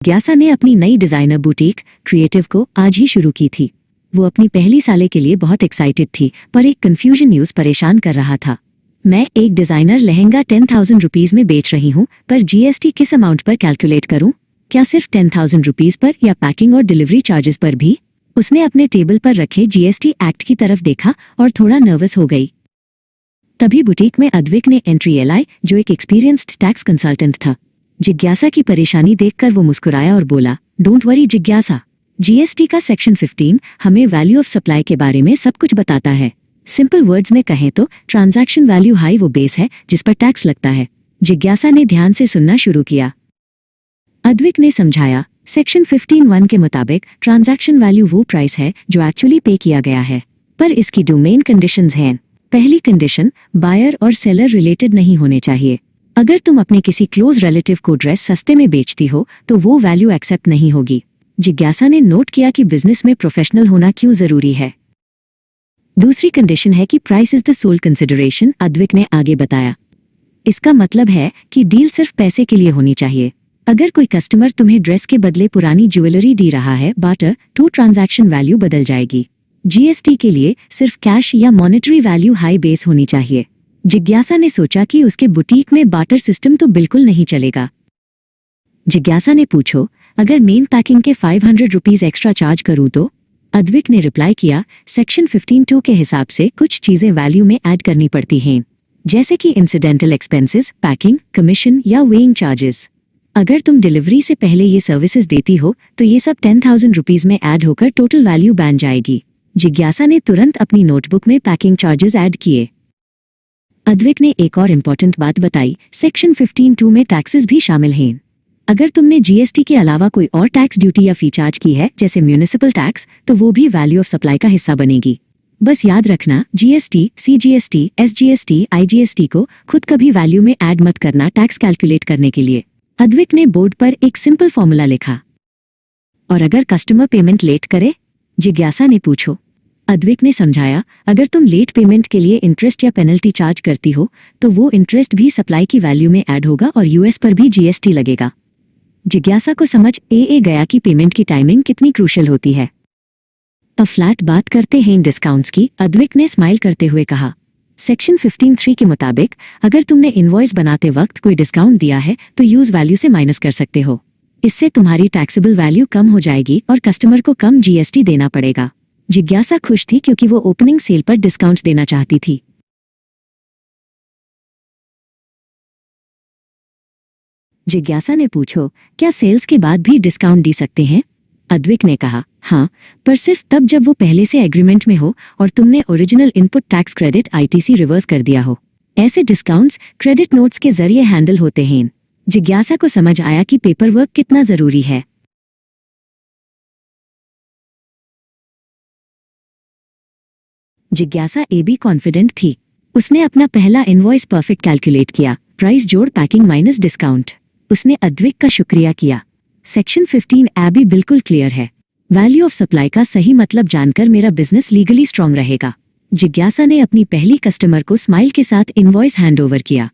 जिज्ञासा ने अपनी नई डिजाइनर बुटीक क्रिएटिव को आज ही शुरू की थी। वो अपनी पहली साले के लिए बहुत एक्साइटेड थी, पर एक कंफ्यूजन न्यूज परेशान कर रहा था। मैं एक डिजाइनर लहंगा 10,000 रुपीज में बेच रही हूँ, पर जीएसटी किस अमाउंट पर कैलकुलेट करूँ? क्या सिर्फ 10,000 रुपीज पर या पैकिंग और डिलीवरी चार्जेस पर भी? उसने अपने टेबल पर रखे जीएसटी एक्ट की तरफ देखा और थोड़ा नर्वस हो गई। तभी बुटीक में अद्विक ने एंट्री लाई, जो एक एक्सपीरियंस्ड टैक्स कंसल्टेंट था। जिज्ञासा की परेशानी देखकर वो मुस्कुराया और बोला, डोंट वरी जिज्ञासा, जीएसटी का सेक्शन 15 हमें वैल्यू ऑफ सप्लाई के बारे में सब कुछ बताता है। सिंपल वर्ड्स में कहें तो ट्रांजैक्शन वैल्यू हाई वो बेस है जिस पर टैक्स लगता है। जिज्ञासा ने ध्यान से सुनना शुरू किया। अद्विक ने समझाया, सेक्शन 15(1) के मुताबिक ट्रांजैक्शन वैल्यू वो प्राइस है जो एक्चुअली पे किया गया है, पर इसकी दो मेन कंडीशंस हैं। पहली कंडीशन, बायर और सेलर रिलेटेड नहीं होने चाहिए। अगर तुम अपने किसी क्लोज रिलेटिव को ड्रेस सस्ते में बेचती हो तो वो वैल्यू एक्सेप्ट नहीं होगी। जिज्ञासा ने नोट किया कि बिजनेस में प्रोफेशनल होना क्यों जरूरी है। दूसरी कंडीशन है कि price is the sole consideration, Advik ने आगे बताया। इसका मतलब है कि डील सिर्फ पैसे के लिए होनी चाहिए। अगर कोई कस्टमर तुम्हें ड्रेस के बदले पुरानी ज्वेलरी दे रहा है बाटर, तो ट्रांजैक्शन वैल्यू बदल जाएगी। जीएसटी के लिए सिर्फ कैश या मॉनेटरी वैल्यू हाई बेस होनी चाहिए। जिज्ञासा ने सोचा कि उसके बुटीक में बाटर सिस्टम तो बिल्कुल नहीं चलेगा। जिज्ञासा ने पूछो, अगर मेन पैकिंग के 500 रुपीज एक्स्ट्रा चार्ज करूं तो? अद्विक ने रिप्लाई किया, सेक्शन 15(2) के हिसाब से कुछ चीजें वैल्यू में ऐड करनी पड़ती हैं, जैसे कि इंसिडेंटल एक्सपेंसेस, पैकिंग, कमीशन या वेइंग चार्जेस। अगर तुम डिलीवरी से पहले ये सर्विसेज देती हो तो ये सब 10,000 रुपीज में ऐड होकर टोटल वैल्यू बन जाएगी। जिज्ञासा ने तुरंत अपनी नोटबुक में पैकिंग चार्जेस ऐड किए। अद्विक ने एक और इम्पोर्टेंट बात बताई, सेक्शन 15(2) में टैक्सेस भी शामिल हैं। अगर तुमने जीएसटी के अलावा कोई और टैक्स ड्यूटी या फी चार्ज की है, जैसे म्यूनिसिपल टैक्स, तो वो भी वैल्यू ऑफ सप्लाई का हिस्सा बनेगी। बस याद रखना, जीएसटी, सीजीएसटी, एसजीएसटी, आईजीएसटी को खुद कभी वैल्यू में ऐड मत करना टैक्स कैलकुलेट करने के लिए। अद्विक ने बोर्ड पर एक सिंपल फॉर्मूला लिखा। और अगर कस्टमर पेमेंट लेट करे? जिज्ञासा ने पूछो। अद्विक ने समझाया, अगर तुम लेट पेमेंट के लिए इंटरेस्ट या पेनल्टी चार्ज करती हो तो वो इंटरेस्ट भी सप्लाई की वैल्यू में ऐड होगा और यूएस पर भी जीएसटी लगेगा। जिज्ञासा को समझ गया कि पेमेंट की टाइमिंग कितनी क्रूशियल होती है। अब फ्लैट बात करते हैं डिस्काउंट्स की, अद्विक ने स्माइल करते हुए कहा। सेक्शन 15(3) के मुताबिक अगर तुमने इनवॉइस बनाते वक्त कोई डिस्काउंट दिया है तो यूज वैल्यू से माइनस कर सकते हो। इससे तुम्हारी टैक्सेबल वैल्यू कम हो जाएगी और कस्टमर को कम जीएसटी देना पड़ेगा। जिज्ञासा खुश थी क्योंकि वो ओपनिंग सेल पर डिस्काउंट्स देना चाहती थी। जिज्ञासा ने पूछो, क्या सेल्स के बाद भी डिस्काउंट दे सकते हैं? अद्विक ने कहा, हाँ, पर सिर्फ तब जब वो पहले से एग्रीमेंट में हो और तुमने original input tax credit ITC reverse कर दिया हो। ऐसे डिस्काउंट्स क्रेडिट नोट्स के जरिए हैंडल होते हैं। जिज्ञासा को समझ आया कि पेपर वर्क कितना जरूरी है। जिज्ञासा भी कॉन्फिडेंट थी। उसने अपना पहला इनवॉइस परफेक्ट कैलकुलेट किया, प्राइस जोड़ पैकिंग माइनस डिस्काउंट। उसने अद्विक का शुक्रिया किया। सेक्शन 15 भी बिल्कुल क्लियर है। वैल्यू ऑफ सप्लाई का सही मतलब जानकर मेरा बिजनेस लीगली स्ट्रांग रहेगा। जिज्ञासा ने अपनी पहली कस्टमर को स्माइल के साथ इनवॉइस हैंडओवर किया।